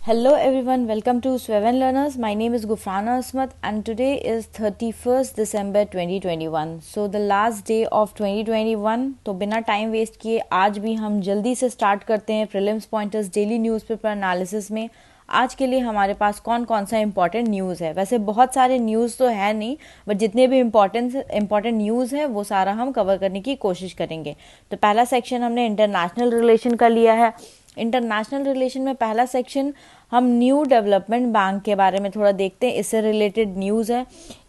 Hello everyone, welcome to Sweven Learners. My name is Gufrana Asmat and today is 31st December 2021. So the last day of 2021. तो बिना time waste किए आज भी हम जल्दी से स्टार्ट करते हैं prelims pointers daily newspaper analysis में। आज के लिए हमारे पास कौन कौन सा इंपॉर्टेंट न्यूज़ है। वैसे बहुत सारे न्यूज़ तो है नहीं, बट जितने भी इम्पॉर्टेंट न्यूज़ है वो सारा हम कवर करने की कोशिश करेंगे। तो पहला सेक्शन हमने इंटरनेशनल रिलेशन का लिया है। इंटरनेशनल रिलेशन में पहला सेक्शन हम न्यू डेवलपमेंट बैंक के बारे में थोड़ा देखते हैं, इससे रिलेटेड न्यूज़ है।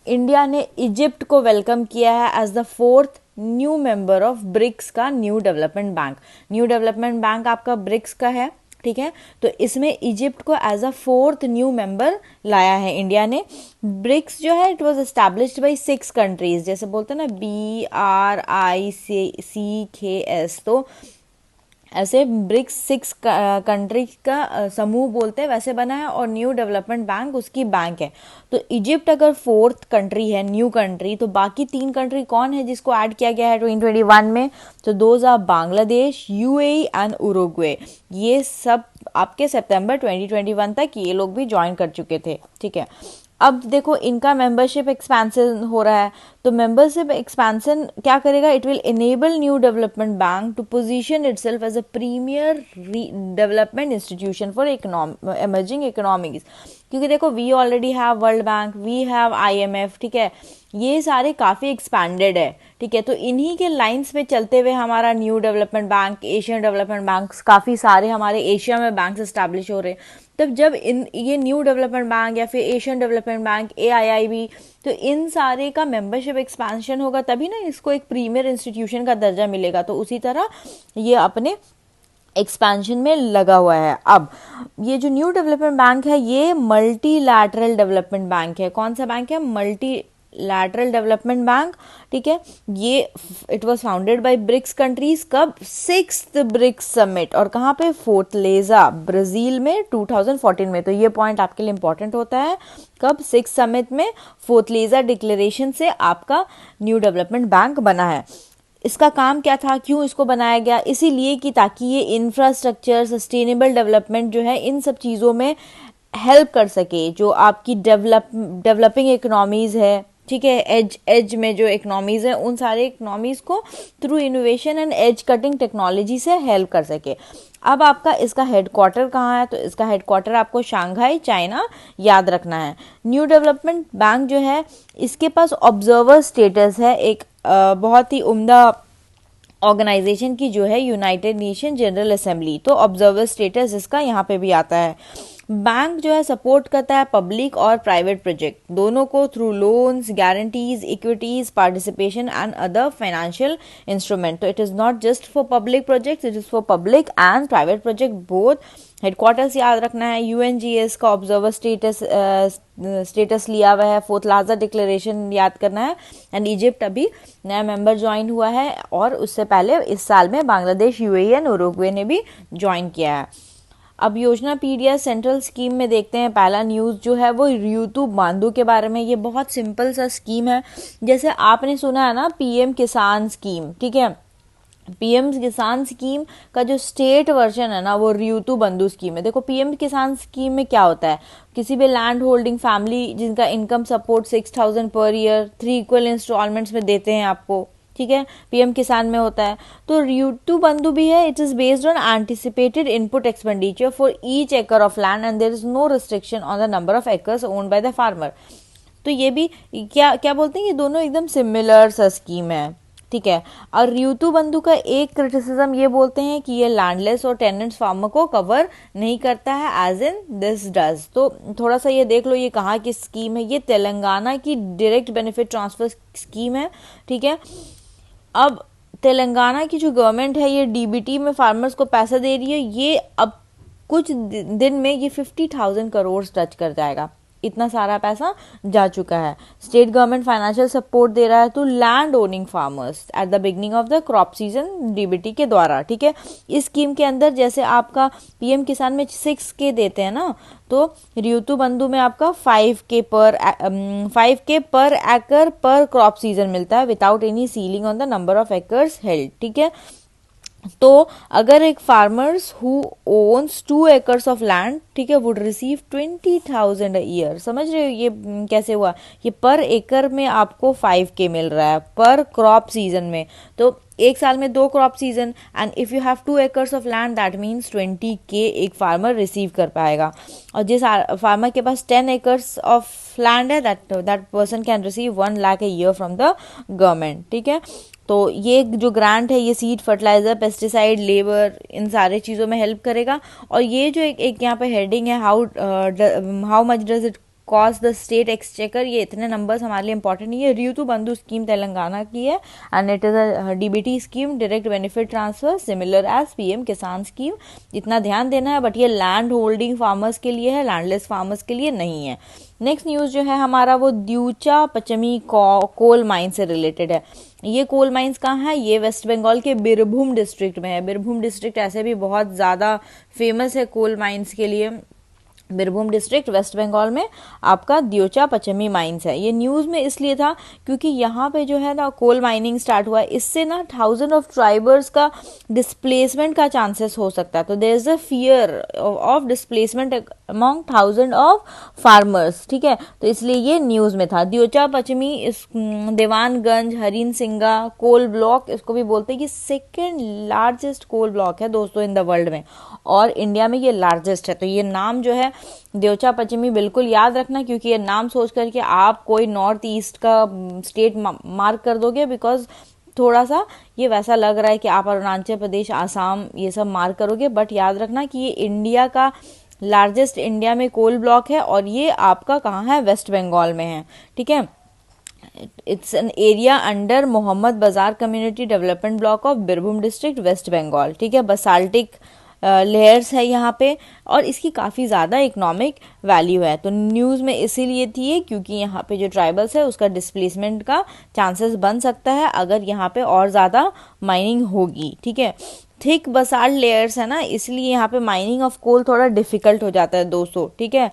इंडिया ने इजिप्ट को वेलकम किया है as the 4th new member of BRICS का new development bank. New development bank आपका ब्रिक्स का है, ठीक है। तो इसमें इजिप्ट को as a 4th new member लाया है इंडिया ने। ब्रिक्स जो है it was established bye 6 countries, जैसे बोलते हैं ना BRICS, तो ऐसे ब्रिक्स 6 कंट्री का समूह बोलते हैं, वैसे बना है। और न्यू डेवलपमेंट बैंक उसकी बैंक है। तो इजिप्ट अगर 4th कंट्री है, न्यू कंट्री, तो बाकी 3 कंट्री कौन है जिसको ऐड किया गया है 2021 में? तो those are Bangladesh, UAE and Uruguay. ये सब आपके सितंबर 2021 तक ये लोग भी ज्वाइन कर चुके थे, ठीक है। अब देखो इनका मेंबरशिप एक्सपेंशन हो रहा है, तो मेंबरशिप एक्सपेंशन क्या करेगा? It will enable New development Bank to position itself as a premier development institution for emerging economies. क्योंकि देखो we already have World Bank, we have IMF, ठीक है, ये सारे काफ़ी एक्सपैंडेड है, ठीक है। तो इन्हीं के लाइंस पे चलते हुए हमारा new development bank, Asian development bank, काफ़ी सारे हमारे एशिया में बैंक्स एस्टैब्लिश हो रहे हैं। तब जब ये न्यू डेवलपमेंट बैंक या फिर एशियन डेवलपमेंट बैंक, AIIB, तो इन सारे का मेंबरशिप एक्सपेंशन होगा तभी ना इसको एक प्रीमियर इंस्टीट्यूशन का दर्जा मिलेगा। तो उसी तरह ये अपने एक्सपेंशन में लगा हुआ है। अब ये जो न्यू डेवलपमेंट बैंक है ये मल्टीलैटरल डेवलपमेंट बैंक है। कौन सा बैंक है? मल्टीलैटरल डेवलपमेंट बैंक, ठीक है। ये it was founded by BRICS countries. कब? 6th BRICS summit. और कहाँ पे? फोर्टलेजा, ब्राजील में 2014 में। तो ये पॉइंट आपके लिए इंपॉर्टेंट होता है। कब? 6 समिट में फोर्टलेजा डिक्लेरेशन से आपका न्यू डेवलपमेंट बैंक बना है। इसका काम क्या था, क्यों इसको बनाया गया? इसीलिए कि ताकि ये इंफ्रास्ट्रक्चर, सस्टेनेबल डेवलपमेंट जो है इन सब चीज़ों में हेल्प कर सके। जो आपकी डेवलपिंग इकोनॉमीज़ है, ठीक है, एज में जो इकोनॉमीज़ है उन सारे इकोनॉमीज़ को through innovation and edge cutting technology से हेल्प कर सके। अब आपका इसका हेडक्वार्टर कहाँ है? तो इसका हेडक्वार्टर आपको शंघाई, चाइना याद रखना है। न्यू डेवलपमेंट बैंक जो है इसके पास ऑब्जर्वर स्टेटस है, एक बहुत ही उम्दा ऑर्गेनाइजेशन की जो है यूनाइटेड नेशन जनरल असेंबली। तो ऑब्जर्वर स्टेटस इसका यहाँ पे भी आता है। बैंक जो है सपोर्ट करता है पब्लिक और प्राइवेट प्रोजेक्ट दोनों को through loans, guarantees, equities, participation and other financial instrument. तो it is not just for public projects, it is for public and private project both. Headquarters याद रखना है। UNGS का ऑब्जर्वर स्टेटस लिया हुआ है। फोर्टलाजा डिक्लेरेशन याद करना है। एंड इजिप्ट अभी नया मेंबर ज्वाइन हुआ है और उससे पहले इस साल में बांग्लादेश, UAE एंड उरुग्वे ने भी ज्वाइन किया है। अब योजना पीडिया सेंट्रल स्कीम में देखते हैं। पहला न्यूज़ जो है वो रियुतु बांधु के बारे में। ये बहुत सिंपल सा स्कीम है, जैसे आपने सुना है ना PM किसान स्कीम, ठीक है। PM किसान स्कीम का जो स्टेट वर्जन है ना वो रियुतु बंधु स्कीम है। देखो PM किसान स्कीम में क्या होता है, किसी भी लैंड होल्डिंग फैमिली जिनका income support 6,000 per year 3 equal installments में देते हैं आपको, ठीक है, PM किसान में होता है। तो रियुतु बंधु भी है, it is based on anticipated input expenditure for each एकड़ of land and there is no restriction on the number of acres owned by the farmer. तो ये भी क्या क्या बोलते हैं, ये दोनों एकदम सिमिलर सा स्कीम है, ठीक है। और रियुतु बंधु का एक क्रिटिसिज्म ये बोलते हैं कि ये लैंडलेस और टेनेंट्स फार्मर को कवर नहीं करता है एज इन दिस डज। तो थोड़ा सा ये देख लो ये कहाँ की स्कीम है। ये तेलंगाना की डायरेक्ट बेनिफिट ट्रांसफर स्कीम है, ठीक है। अब तेलंगाना की जो गवर्नमेंट है ये DBT में फार्मर्स को पैसा दे रही है। ये अब कुछ दिन में ये 50,000 करोड़ टच कर जाएगा, इतना सारा पैसा जा चुका है। स्टेट गवर्नमेंट फाइनेंशियल सपोर्ट दे रहा है to land owning farmers at the beginning of the crop season DBT के द्वारा, ठीक है। इस स्कीम के अंदर जैसे आपका PM किसान में 6K देते हैं ना, तो रियुतु बंधु में आपका 5K पर एकड़ पर क्रॉप सीजन मिलता है without any ceiling on the number of acres held, ठीक है। तो अगर एक farmers who owns 2 acres of land, ठीक है, वुड रिसीव 20,000 ईयर। समझ रहे हो ये कैसे हुआ? ये पर एकड़ में आपको 5K मिल रहा है पर क्रॉप सीजन में। तो एक साल में 2 crop season, and if you have 2 acres of land that means 20K एक फार्मर रिसीव कर पाएगा। और जिस फार्मर के पास 10 एकर्स ऑफ लैंड है, that person can receive 1 lakh a year from the government, ठीक है। तो ये जो ग्रांट है ये सीड, फर्टिलाइजर, पेस्टिसाइड, लेबर, इन सारे चीज़ों में हेल्प करेगा। और ये जो एक यहाँ पे हेडिंग है, how much does it cost the state exchequer, ये इतने नंबर्स हमारे लिए इंपॉर्टेंट नहीं है। ऋतु बंधु स्कीम तेलंगाना की है and it is a DBT scheme, direct benefit transfer, similar as PM Kisan scheme. इतना ध्यान देना है, बट ये लैंड होल्डिंग फार्मर्स के लिए है, लैंडलेस फार्मर्स के लिए नहीं है। नेक्स्ट न्यूज़ जो है हमारा वो द्यूचा पचमी कोल माइन से रिलेटेड है। ये कोल माइंस कहाँ है? ये वेस्ट बंगाल के बीरभूम डिस्ट्रिक्ट में है। बीरभूम डिस्ट्रिक्ट ऐसे भी बहुत ज़्यादा फेमस है कोल माइंस के लिए। बीरभूम डिस्ट्रिक्ट वेस्ट बंगाल में आपका द्योचा पचमी माइंस है। ये न्यूज़ में इसलिए था क्योंकि यहाँ पे जो है ना कोल माइनिंग स्टार्ट हुआ है, इससे ना 1000 ऑफ ट्राइबर्स का डिस्प्लेसमेंट का चांसेस हो सकता है। तो there is a fear of displacement among 1000 of farmers, ठीक है। तो इसलिए ये न्यूज़ में था। द्योचा पचमी इस देवानगंज हरिन सिंगा कोल ब्लॉक, इसको भी बोलते हैं, ये सेकेंड लार्जेस्ट कोल ब्लॉक है दोस्तों इन द वर्ल्ड में, और इंडिया में ये लार्जेस्ट है। तो ये नाम जो है द्योचा पश्चिमी बिल्कुल याद रखना, क्योंकि ये नाम सोच करके आप कोई नॉर्थ ईस्ट का स्टेट मार्क कर दोगे, बिकॉज थोड़ा सा ये वैसा लग रहा है कि आप अरुणाचल प्रदेश, आसाम ये सब मार्क करोगे, बट याद रखना कि ये इंडिया का लार्जेस्ट इंडिया में कोल ब्लॉक है, और ये आपका कहाँ है? वेस्ट बंगाल में है, ठीक है। It's an area under Mohammad Bazar community development block of Birbhum district West Bengal, ठीक है। बसाल्टिक लेयर्स है यहाँ पे, और इसकी काफ़ी ज़्यादा इकोनॉमिक वैल्यू है। तो न्यूज़ में इसीलिए थी क्योंकि यहाँ पे जो ट्राइबल्स है उसका डिस्प्लेसमेंट का चांसेस बन सकता है अगर यहाँ पे और ज़्यादा माइनिंग होगी, ठीक है। थिक बसाल्ट लेयर्स है ना, इसलिए यहाँ पे माइनिंग ऑफ कोल थोड़ा डिफिकल्ट हो जाता है दोस्तों, ठीक है।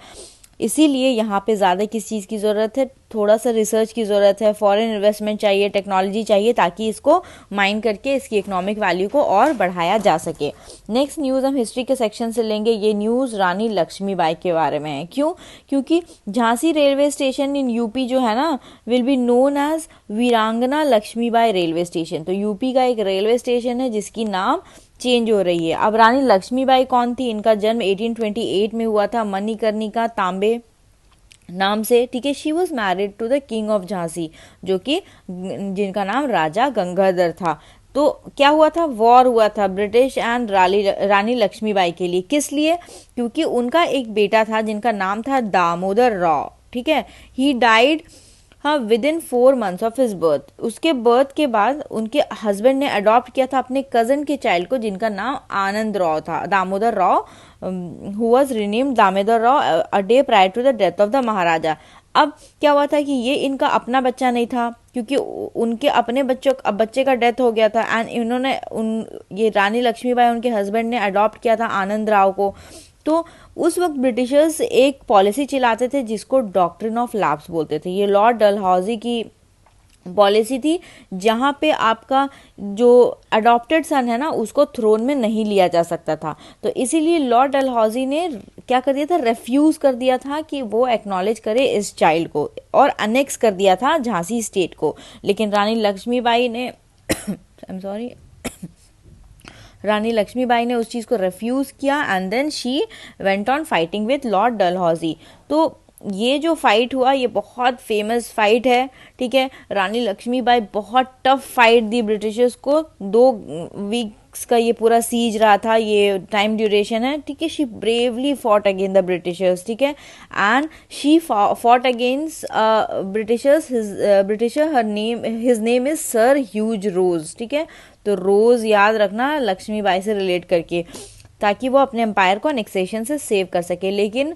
इसीलिए यहाँ पे ज़्यादा किस चीज़ की ज़रूरत है? थोड़ा सा रिसर्च की ज़रूरत है, फॉरेन इन्वेस्टमेंट चाहिए, टेक्नोलॉजी चाहिए, ताकि इसको माइन करके इसकी इकोनॉमिक वैल्यू को और बढ़ाया जा सके। नेक्स्ट न्यूज़ हम हिस्ट्री के सेक्शन से लेंगे। ये न्यूज़ रानी लक्ष्मीबाई के बारे में है। क्यों? क्योंकि Jhansi railway station in UP जो है ना विल बी नोन एज वीरांगना लक्ष्मीबाई रेलवे स्टेशन। तो यूपी का एक रेलवे स्टेशन है जिसकी नाम चेंज हो रही है। अब रानी लक्ष्मीबाई कौन थी? इनका जन्म 1828 में हुआ था मणिकर्णिका तांबे नाम से, ठीक है। She was married to the king of Jhansi, जो कि जिनका नाम राजा गंगाधर था। तो क्या हुआ था? वॉर हुआ था ब्रिटिश एंड रानी लक्ष्मीबाई के लिए। किस लिए? क्योंकि उनका एक बेटा था जिनका नाम था दामोदर राव, ठीक है। ही डाइड हाँ with in 4 months of his birth. उसके बर्थ के बाद उनके हस्बैंड ने अडॉप्ट किया था अपने कजन के चाइल्ड को जिनका नाम आनंद राव था, Damodar Rao, who was renamed Damodar Rao a day prior to the death of the Maharaja. अब क्या हुआ था कि ये इनका अपना बच्चा नहीं था, क्योंकि उनके अपने बच्चे का डेथ हो गया था, एंड इन्होंने ये रानी लक्ष्मीबाई उनके हस्बैंड ने अडॉप्ट किया था आनंद राव को। तो उस वक्त ब्रिटिशर्स एक पॉलिसी चलाते थे जिसको डॉक्ट्रिन ऑफ लैप्स बोलते थे। ये लॉर्ड डलहौजी की पॉलिसी थी, जहाँ पे आपका जो अडॉप्टेड सन है ना उसको थ्रोन में नहीं लिया जा सकता था। तो इसीलिए लॉर्ड डलहौजी ने क्या कर दिया था? रेफ्यूज कर दिया था कि वो एक्नॉलेज करे इस चाइल्ड को, और अनेक्स कर दिया था झांसी स्टेट को। लेकिन रानी लक्ष्मीबाई ने I am sorry Rani Lakshmibai ने उस चीज़ को रिफ्यूज़ किया, and then she went on fighting with Lord Dalhousie. तो ये जो फाइट हुआ ये बहुत फेमस फाइट है, ठीक है। रानी लक्ष्मीबाई बहुत टफ फाइट दी ब्रिटिशर्स को। 2 वीक्स का ये पूरा सीज रहा था, ये टाइम ड्यूरेशन है, ठीक है। She bravely fought against the Britishers, ठीक है, and she fought against Britishers. Britisher his name is Sir Hugh Rose, ठीक है। तो रोज याद रखना लक्ष्मीबाई से रिलेट करके, ताकि वो अपने एम्पायर को एनेक्सेशन से सेव कर सके। लेकिन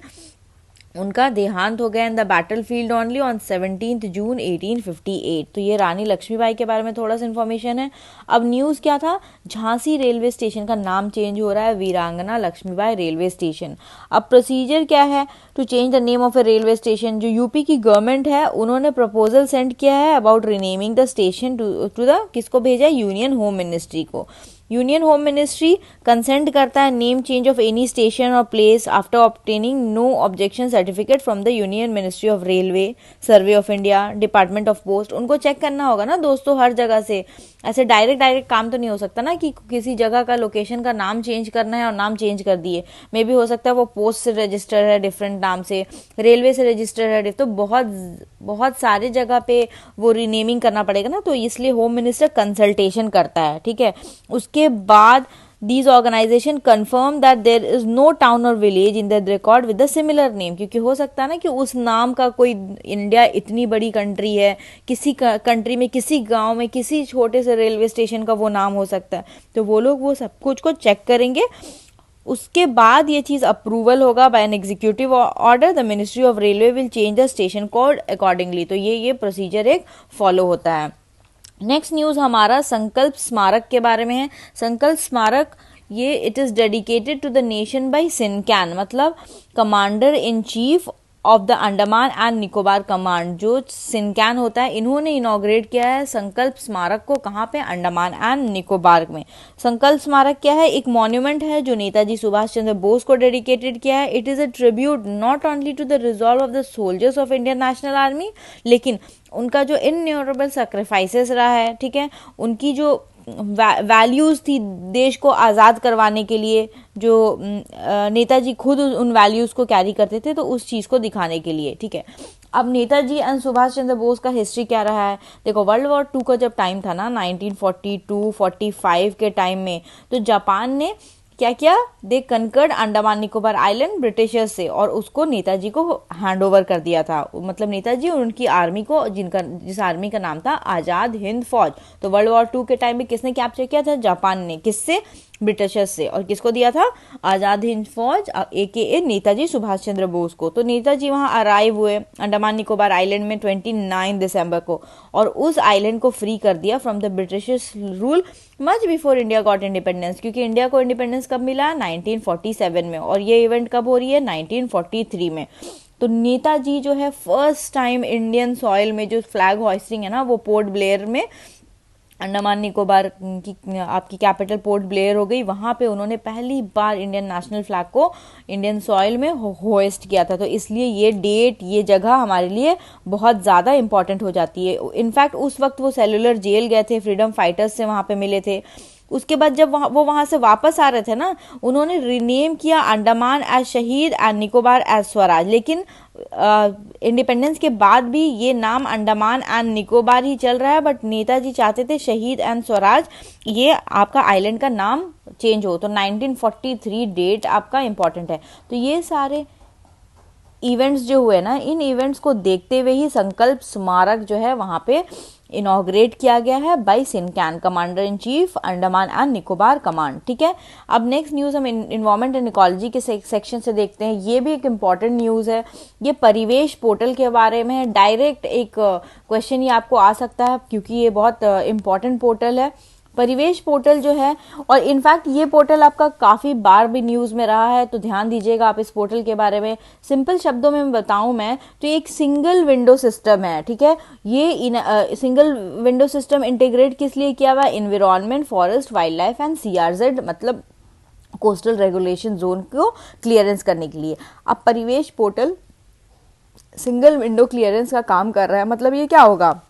उनका देहांत हो गया in the battle field only on 17 जून 1858। तो ये रानी लक्ष्मीबाई के बारे में थोड़ा सा इन्फॉर्मेशन है। अब न्यूज़ क्या था? झांसी रेलवे स्टेशन का नाम चेंज हो रहा है वीरांगना लक्ष्मीबाई रेलवे स्टेशन। अब प्रोसीजर क्या है to change the name of a railway station? जो यूपी की गवर्नमेंट है उन्होंने प्रपोजल सेंड किया है about renaming the station to the किसको भेजा है? यूनियन होम मिनिस्ट्री को। यूनियन होम मिनिस्ट्री कंसेंट करता है name change of any station और place after obtaining no objection certificate from the union ministry of railways, survey of India, department of post. उनको check करना होगा ना दोस्तों हर जगह से, ऐसे डायरेक्ट काम तो नहीं हो सकता ना कि किसी जगह का लोकेशन का नाम चेंज करना है और नाम चेंज कर दिए। मे भी हो सकता है वो पोस्ट से रजिस्टर है डिफरेंट नाम से, रेलवे से रजिस्टर है, तो बहुत सारे जगह पे वो रीनेमिंग करना पड़ेगा ना, तो इसलिए होम मिनिस्टर कंसल्टेशन करता है। ठीक है, उसके बाद these organization confirm that there is no town or village in the record with a similar name, क्योंकि हो सकता है ना कि उस नाम का कोई, इंडिया इतनी बड़ी कंट्री है, किसी कंट्री में किसी गांव में किसी छोटे से रेलवे स्टेशन का वो नाम हो सकता है, तो वो लोग वो सब कुछ को चेक करेंगे। उसके बाद ये चीज़ अप्रूवल होगा by an executive order, the ministry of railway will change the station code accordingly. तो ये प्रोसीजर एक फॉलो होता है। नेक्स्ट न्यूज़ हमारा संकल्प स्मारक के बारे में है। संकल्प स्मारक ये it is dedicated to the nation by CINCAN, मतलब commander in chief of the Andaman and Nicobar command, जो सिनकैन होता है, इन्होंने इनॉग्रेट किया है संकल्प स्मारक को। कहाँ पे? अंडमान एंड निकोबार में। संकल्प स्मारक क्या है? एक मॉन्यूमेंट है जो नेताजी सुभाष चंद्र बोस को डेडिकेटेड किया है। It is a tribute not only to the resolve of the soldiers of Indian National Army, लेकिन उनका जो इनन्यूरेबल सेक्रीफाइसेस रहा है, ठीक है, उनकी जो वैल्यूज़ थी देश को आज़ाद करवाने के लिए, जो नेताजी खुद उन वैल्यूज़ को कैरी करते थे, तो उस चीज़ को दिखाने के लिए। ठीक है, अब नेताजी एंड सुभाष चंद्र बोस का हिस्ट्री क्या रहा है? देखो, वर्ल्ड वॉर 2 का जब टाइम था ना, 1942-45 के टाइम में, तो जापान ने क्या किया? दे conquered Andaman Nicobar island Britishers से, और उसको नेताजी को हैंड ओवर कर दिया था। मतलब नेताजी और उनकी आर्मी को, जिस आर्मी का नाम था आज़ाद हिंद फौज। तो वर्ल्ड वॉर 2 के टाइम में किसने कैप्चर किया था? जापान ने। किससे? ब्रिटिशर्स से। और किसको दिया था? आज़ाद हिंद फौज AKA नेताजी सुभाष चंद्र बोस को। तो नेताजी वहाँ अराइव हुए अंडमान निकोबार आइलैंड में 29 दिसंबर को, और उस आइलैंड को फ्री कर दिया from the British rule much before India got independence, क्योंकि इंडिया को इंडिपेंडेंस कब मिला? 1947 में, और ये इवेंट कब हो रही है? 1943 में। तो नेताजी जो है फर्स्ट टाइम इंडियन सॉइल में जो फ्लैग हॉइस्टिंग है ना, वो पोर्ट ब्लेयर में, अंडमान निकोबार की आपकी कैपिटल पोर्ट ब्लेयर हो गई, वहाँ पे उन्होंने पहली बार इंडियन नेशनल फ्लैग को इंडियन सॉइल में होस्ट किया था। तो इसलिए ये डेट, ये जगह हमारे लिए बहुत ज़्यादा इंपॉर्टेंट हो जाती है। इनफैक्ट उस वक्त वो सेलुलर जेल गए थे, फ्रीडम फाइटर्स से वहाँ पे मिले थे। उसके बाद जब वो वहाँ से वापस आ रहे थे ना, उन्होंने रिनेम किया अंडमान एज शहीद एंड निकोबार एज स्वराज। लेकिन इंडिपेंडेंस के बाद भी ये नाम अंडमान एंड निकोबार ही चल रहा है, बट नेताजी चाहते थे शहीद एंड स्वराज ये आपका आइलैंड का नाम चेंज हो। तो 1943 डेट आपका इंपॉर्टेंट है। तो ये सारे इवेंट्स जो हुए ना, इन इवेंट्स को देखते हुए ही संकल्प स्मारक जो है वहाँ पे इनॉग्रेट किया गया है by CINCAN, commander in chief Andaman and Nicobar command. ठीक है, अब नेक्स्ट न्यूज़ हम इन्वायरमेंट एंड इकोलॉजी के सेक्शन से देखते हैं। ये भी एक इम्पॉर्टेंट न्यूज़ है, ये परिवेश पोर्टल के बारे में है। डायरेक्ट एक क्वेश्चन ये आपको आ सकता है, क्योंकि ये बहुत इम्पॉर्टेंट पोर्टल है परिवेश पोर्टल जो है। और इनफैक्ट ये पोर्टल आपका काफ़ी बार भी न्यूज़ में रहा है, तो ध्यान दीजिएगा आप इस पोर्टल के बारे में। सिंपल शब्दों में बताऊं मैं तो एक सिंगल विंडो सिस्टम है। ठीक है, ये सिंगल विंडो सिस्टम इंटीग्रेट किस लिए किया हुआ? Environment, forest, wild life and CRZ, मतलब कोस्टल रेगुलेशन जोन को क्लियरेंस करने के लिए। अब परिवेश पोर्टल सिंगल विंडो क्लियरेंस का काम कर रहा है। मतलब ये क्या होगा?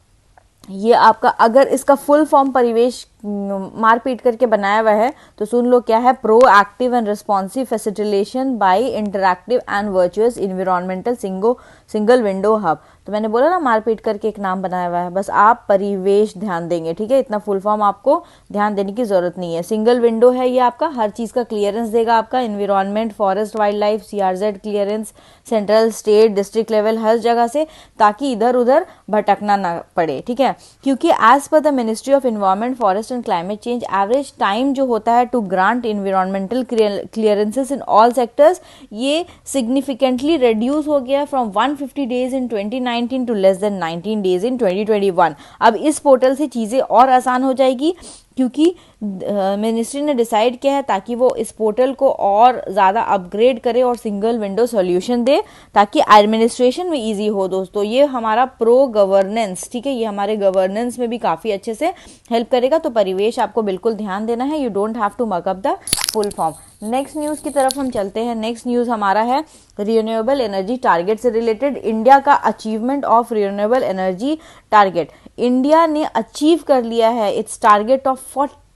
ये आपका, अगर इसका फुल फॉर्म परिवेश मारपीट करके बनाया हुआ है तो सुन लो क्या है? Proactive and responsive facilitation by interactive and virtuous environmental single window hub. तो मैंने बोला ना मारपीट करके एक नाम बनाया हुआ है, बस आप परिवेश ध्यान देंगे। ठीक है, इतना फुल फॉर्म आपको ध्यान देने की जरूरत नहीं है। सिंगल विंडो है ये, आपका हर चीज का क्लियरेंस देगा, आपका environment, forest, wildlife, CRZ clearance, central, state, district level, हर जगह से, ताकि इधर उधर भटकना ना पड़े। ठीक है, क्योंकि as per the ministry of environment, forest and climate change, average time जो होता है to grant environmental clearances in all sectors, ये सिग्निफिकेंटली रिड्यूस हो गया from 150 days in 2019 to less than 19 days in 2021। अब इस पोर्टल से चीजें और आसान हो जाएगी, क्योंकि मिनिस्ट्री ने डिसाइड किया है ताकि वो इस पोर्टल को और ज़्यादा अपग्रेड करे और सिंगल विंडो सॉल्यूशन दे ताकि एडमिनिस्ट्रेशन में इजी हो दोस्तों। ये हमारा प्रो गवर्नेंस, ठीक है, ये हमारे गवर्नेंस में भी काफ़ी अच्छे से हेल्प करेगा। तो परिवेश आपको बिल्कुल ध्यान देना है, यू डोंट हैव टू मक up the full form. Next news की तरफ हम चलते हैं। नेक्स्ट न्यूज़ हमारा है रिन्यूएबल एनर्जी टारगेट से रिलेटेड, इंडिया का achievement of renewable energy target. India ने अचीव कर लिया है it's target of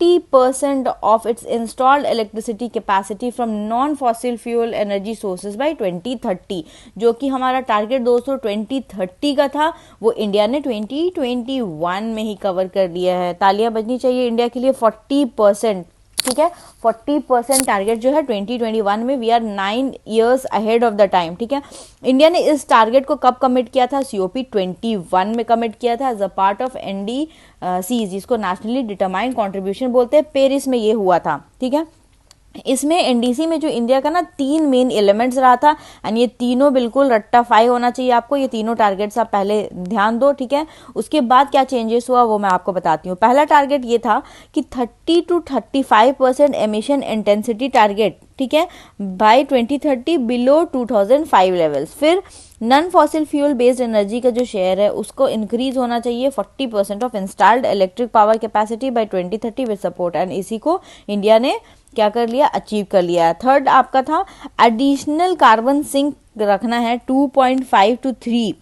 40% of its installed electricity capacity from non-fossil fuel energy sources by 2030, जो कि हमारा टारगेट दोस्तों 2030 का था, वो इंडिया ने 2021 में ही कवर कर लिया है। तालियां बजनी चाहिए इंडिया के लिए। 40%, ठीक है, 40% टारगेट जो है 2021 में, we are 9 years ahead of the time, ठीक है। इंडिया ने इस टारगेट को कब कमिट किया था? COP 21 में कमिट किया था as a part of NDC, जिसको नेशनली डिटरमाइंड कॉन्ट्रीब्यूशन बोलते हैं। पेरिस में ये हुआ था, ठीक है। इसमें NDC में जो इंडिया का ना 3 मेन एलिमेंट्स रहा था, एंड ये तीनों बिल्कुल रट्टाफाई होना चाहिए आपको। ये तीनों टारगेट्स आप पहले ध्यान दो, ठीक है। उसके बाद क्या चेंजेस हुआ वो मैं आपको बताती हूँ। पहला टारगेट ये था कि 30 to 35% एमिशन इंटेंसिटी टारगेट, ठीक है, बाय 2030 बिलो 2005 लेवल्स। फिर non fossil fuel based energy का जो शेयर है उसको इंक्रीज होना चाहिए 40% of installed electric power capacity by 2030 with support, and इसी को इंडिया ने क्या कर लिया? अचीव कर लिया है। थर्ड आपका था एडिशनल कार्बन सिंक रखना है 2.5 to 3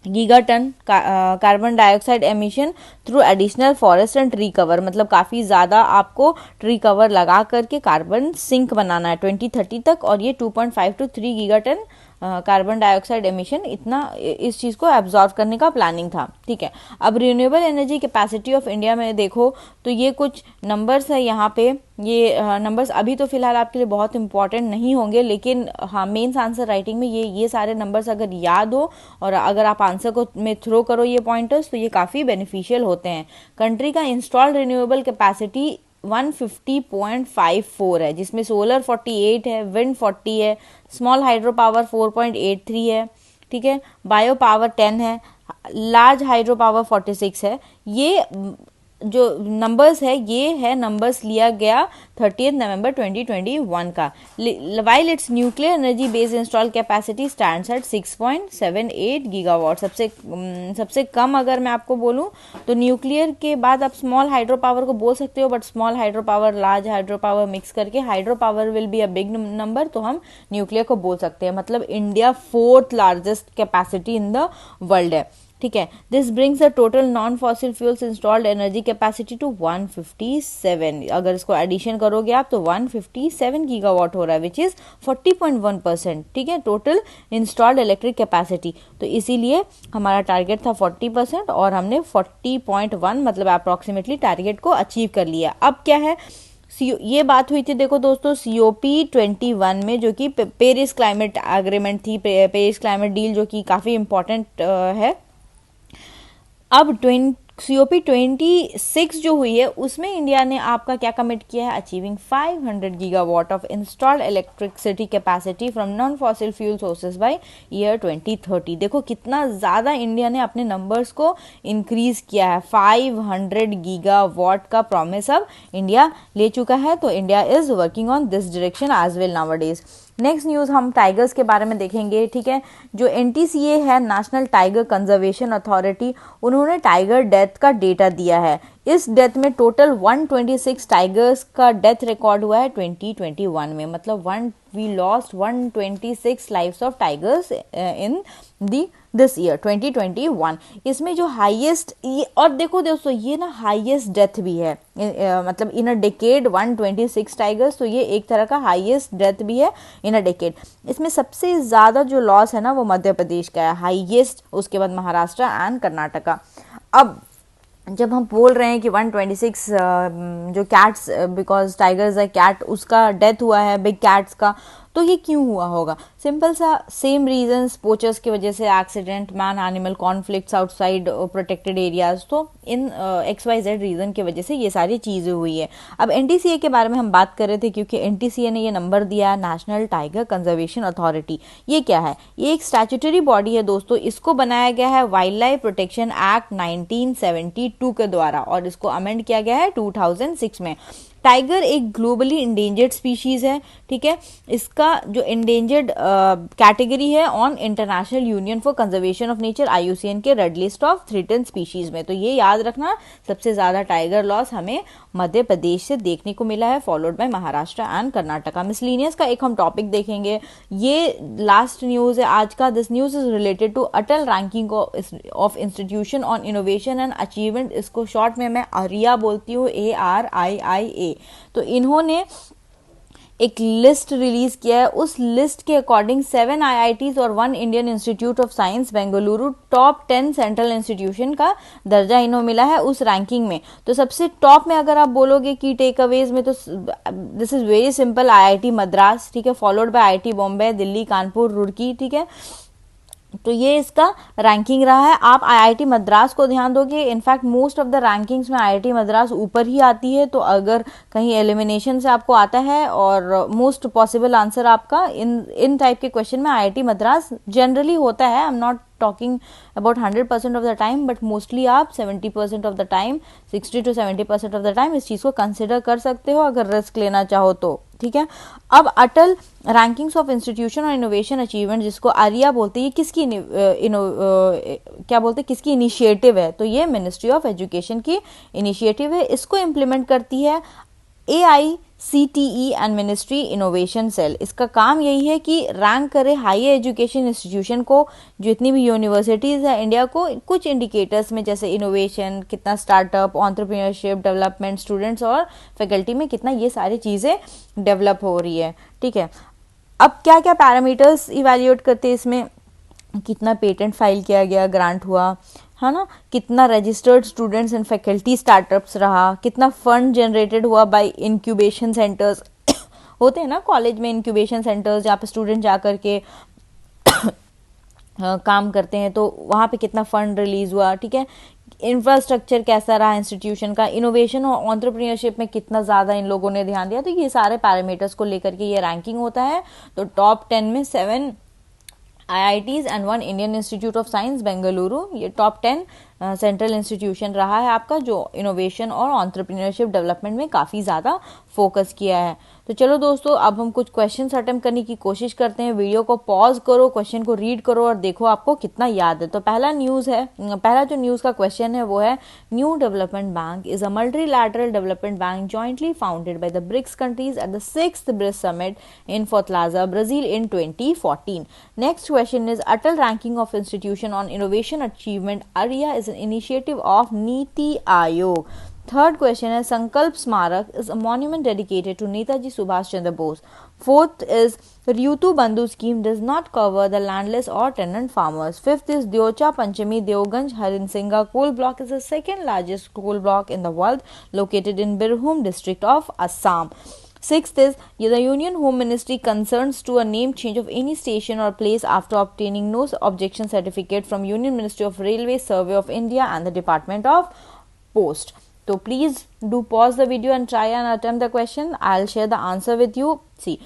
gigaton carbon dioxide emission through additional forest and tree cover, मतलब काफ़ी ज़्यादा आपको ट्री कवर लगा करके कार्बन सिंक बनाना है 2030 तक, और ये 2.5 to 3 gigaton carbon dioxide emission, इतना इस चीज़ को एब्जॉर्व करने का प्लानिंग था, ठीक है। अब renewable energy capacity of India में देखो तो ये कुछ नंबर्स है यहाँ पे। ये नंबर्स अभी तो फिलहाल आपके लिए बहुत इंपॉर्टेंट नहीं होंगे, लेकिन हाँ मेंस आंसर राइटिंग में ये सारे नंबर्स अगर याद हो और अगर आप आंसर को में थ्रो करो ये पॉइंटर्स, तो ये काफ़ी बेनिफिशियल होते हैं। कंट्री का इंस्टॉल्ड रिन्यूएबल कैपेसिटी 150.54 है, जिसमें सोलर 48 है, विंड 40 है, स्मॉल हाइड्रो पावर 4.83 है, ठीक है, बायो पावर 10 है, लार्ज हाइड्रो पावर 46 है। ये जो नंबर्स है ये है नंबर्स लिया गया 30 नवंबर 2021 का। While it's nuclear energy based install capacity stands eight 6.78 gigawatt. सबसे कम अगर मैं आपको बोलूं तो न्यूक्लियर के बाद आप स्मॉल हाइड्रो पावर को बोल सकते हो, but small hydro power large hydro power mix करके hydro power will be a big number, तो हम न्यूक्लियर को बोल सकते हैं। मतलब India 4th largest capacity in the world है, ठीक है। This brings the total non fossil fuels installed energy capacity to 157। अगर इसको एडिशन करोगे आप तो 157 गीगावाट हो रहा है, विच इज 40.1%, ठीक है, टोटल इंस्टॉल्ड इलेक्ट्रिक कैपेसिटी। तो इसीलिए हमारा टारगेट था 40% और हमने 40.1 मतलब अप्रोक्सीमेटली टारगेट को अचीव कर लिया। अब क्या है, ये बात हुई थी देखो दोस्तों COP 21 में, जो कि पेरिस क्लाइमेट एग्रीमेंट थी, पेरिस क्लाइमेट डील, जो कि काफ़ी इंपॉर्टेंट है। अब COP 26 जो हुई है उसमें इंडिया ने आपका क्या कमिट किया है? Achieving 500 gigawatt of installed electricity capacity from non fossil fuel sources by year 2030। देखो कितना ज़्यादा इंडिया ने अपने नंबर्स को इंक्रीज किया है। 500 गीगावाट का प्रॉमिस अब इंडिया ले चुका है, तो India is working on this direction as well nowadays. Next news हम टाइगर्स के बारे में देखेंगे, ठीक है। जो NTCA है, नेशनल टाइगर कंजर्वेशन अथॉरिटी, उन्होंने टाइगर डेथ का डेटा दिया है। इस डेथ में टोटल 126 टाइगर्स का डेथ रिकॉर्ड हुआ है 2021 में, मतलब we lost 126 lives of tigers in this year 2021। इसमें जो हाईएस्ट, और देखो दोस्तों ये ना हाईएस्ट डेथ भी है, मतलब इन अ डेकेड 126 टाइगर्स, तो ये एक तरह का हाईएस्ट डेथ भी है इन अ डेकेड। इसमें सबसे ज़्यादा जो लॉस है ना वो मध्य प्रदेश का है हाईएस्ट, उसके बाद महाराष्ट्र एंड कर्नाटका। अब जब हम बोल रहे हैं कि 126 जो कैट्स, बिकॉज टाइगर्स है कैट, उसका डेथ हुआ है बिग कैट्स का, तो ये क्यों हुआ होगा? सिंपल सा सेम रीजंस, पोचर्स की वजह से accident, man animal conflicts outside protected areas, तो इन XYZ रीजन की वजह से ये सारी चीजें हुई है। अब NTCA के बारे में हम बात कर रहे थे क्योंकि NTCA ने ये नंबर दिया है, नेशनल टाइगर कंजर्वेशन अथॉरिटी। ये क्या है? ये एक स्टैट्यूटरी बॉडी है दोस्तों। इसको बनाया गया है वाइल्ड लाइफ प्रोटेक्शन एक्ट 1972 के द्वारा और इसको अमेंड किया गया है 2006 में। टाइगर एक ग्लोबली इंडेंजर्ड स्पीशीज है, ठीक है। इसका जो इंडेंजर्ड कैटेगरी है on international union for conservation of nature IUCN के red list of threatened species में। तो ये याद रखना, सबसे ज्यादा टाइगर लॉस हमें मध्य प्रदेश से देखने को मिला है, followed by Maharashtra and Karnataka. Miscellaneous का एक हम टॉपिक देखेंगे, ये लास्ट न्यूज है आज का। This news is related to Atal ranking of institution on innovation and achievement. इसको शॉर्ट में मैं ARIA बोलती हूँ, ARIIA। तो इन्होंने एक लिस्ट रिलीज किया है। उस लिस्ट के अकॉर्डिंग 7 IITs और 1 Indian institute of science Bengaluru top 10 central institution का दर्जा इन्हों मिला है उस रैंकिंग में। तो सबसे टॉप में अगर आप बोलोगे की टेक अवेज में, तो this is very simple, IIT Madras, ठीक है, followed by IIT Bombay, Delhi, Kanpur, Roorkee, ठीक है। तो ये इसका रैंकिंग रहा है। आप IIT मद्रास को ध्यान दोगे, in fact most of the rankings में IIT मद्रास ऊपर ही आती है। तो अगर कहीं एलिमिनेशन से आपको आता है और मोस्ट पॉसिबल आंसर आपका इन टाइप के क्वेश्चन में IIT मद्रास जनरली होता है। I am not talking about 100% of the time, but mostly आप 70% of the time, 60 to 70% of the time इस चीज को कंसिडर कर सकते हो अगर रिस्क लेना चाहो तो, ठीक है। अब अटल रैंकिंग्स ऑफ इंस्टीट्यूशन और इनोवेशन अचीवमेंट, जिसको ARIA बोलते हैं, ये किसकी क्या बोलते हैं, किसकी इनिशिएटिव है? तो ये मिनिस्ट्री ऑफ एजुकेशन की इनिशिएटिव है। इसको इम्प्लीमेंट करती है AICTE and ministry innovation cell. इसका काम यही है कि रैंक करे हायर एजुकेशन इंस्टीट्यूशन को, जितनी भी यूनिवर्सिटीज है इंडिया को, कुछ इंडिकेटर्स में, जैसे इनोवेशन, कितना स्टार्टअप, एंटरप्रेन्योरशिप, डेवलपमेंट, स्टूडेंट्स और फैकल्टी में कितना ये सारी चीजें डेवलप हो रही है, ठीक है। अब क्या क्या पैरामीटर्स इवैल्यूएट करते हैं इसमें? कितना पेटेंट फाइल किया गया, ग्रांट हुआ, है ना, कितना registered students and faculty startups रहा, कितना फंड जनरेटेड हुआ बाय इंक्यूबेशन सेंटर्स होते हैं ना कॉलेज में, इंक्यूबेशन सेंटर्स जहाँ पे स्टूडेंट जाकर के काम करते हैं, तो वहाँ पे कितना फंड रिलीज हुआ, ठीक है। इंफ्रास्ट्रक्चर कैसा रहा इंस्टीट्यूशन का, इनोवेशन और एंटरप्रेन्योरशिप में कितना ज्यादा इन लोगों ने ध्यान दिया। तो ये सारे पैरामीटर्स को लेकर के ये रैंकिंग होता है। तो टॉप 10 में 7 IITs and 1 Indian institute of science Bengaluru, ये टॉप 10 सेंट्रल इंस्टीट्यूशन रहा है आपका, जो इनोवेशन और एंटरप्रेन्योरशिप डेवलपमेंट में काफी ज्यादा फोकस किया है। तो चलो दोस्तों, अब हम कुछ क्वेश्चंस अटेम्प्ट करने की कोशिश करते हैं। वीडियो को पॉज करो, क्वेश्चन को रीड करो और देखो आपको कितना याद है। तो पहला जो न्यूज का क्वेश्चन है वो है, new development bank is a multilateral development bank jointly founded by the BRICS countries at the 6th BRICS summit in Fortaleza, Brazil in 2014. Next question is, Atal ranking of institution on innovation achievement, ARIA is an initiative of Niti Aayog. Third question is, Sankalp Smarak is a monument dedicated to Netaji Subhash Chandra Bose. Fourth is, Ryutu Bandhu scheme does not cover the landless or tenant farmers. Fifth is, Dyocha Panchami Deoganj Harinsinga coal block is the second largest coal block in the world, located in Birbhum district of Assam. Sixth is, the Union Home Ministry consents to a name change of any station or place after obtaining no objection certificate from Union Ministry of Railways, Survey of India and the Department of Post. So please do pause the video and try and attempt the question. I'll share the answer with you. See,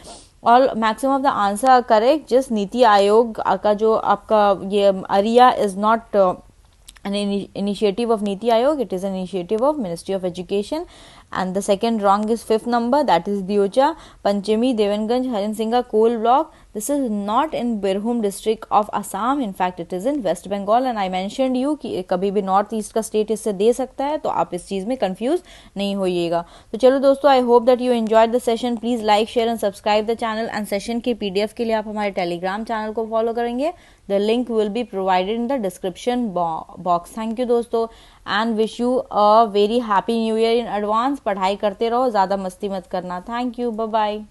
all maximum of the answer are correct. Just Niti Aayog का जो आपका ये ARIA is not an initiative of Niti Aayog, it is an initiative of Ministry of Education. And the second wrong is fifth number, that is Dyocha Panchami Devanganj Harinsinga coal block. This is not in Birbhum district of Assam, in fact it is in West Bengal. And I mentioned you कि कभी भी north east का state इससे दे सकता है, तो आप इस चीज में कंफ्यूज नहीं होइएगा। तो चलो दोस्तों, I hope that you enjoyed the session. Please like, share and subscribe the channel. And session के PDF के लिए आप हमारे टेलीग्राम चैनल को फॉलो करेंगे। The link will be provided in the description box. Thank you दोस्तों, and wish you a very happy new year in advance. पढ़ाई करते रहो, ज्यादा मस्ती मत करना। Thank you, bye bye.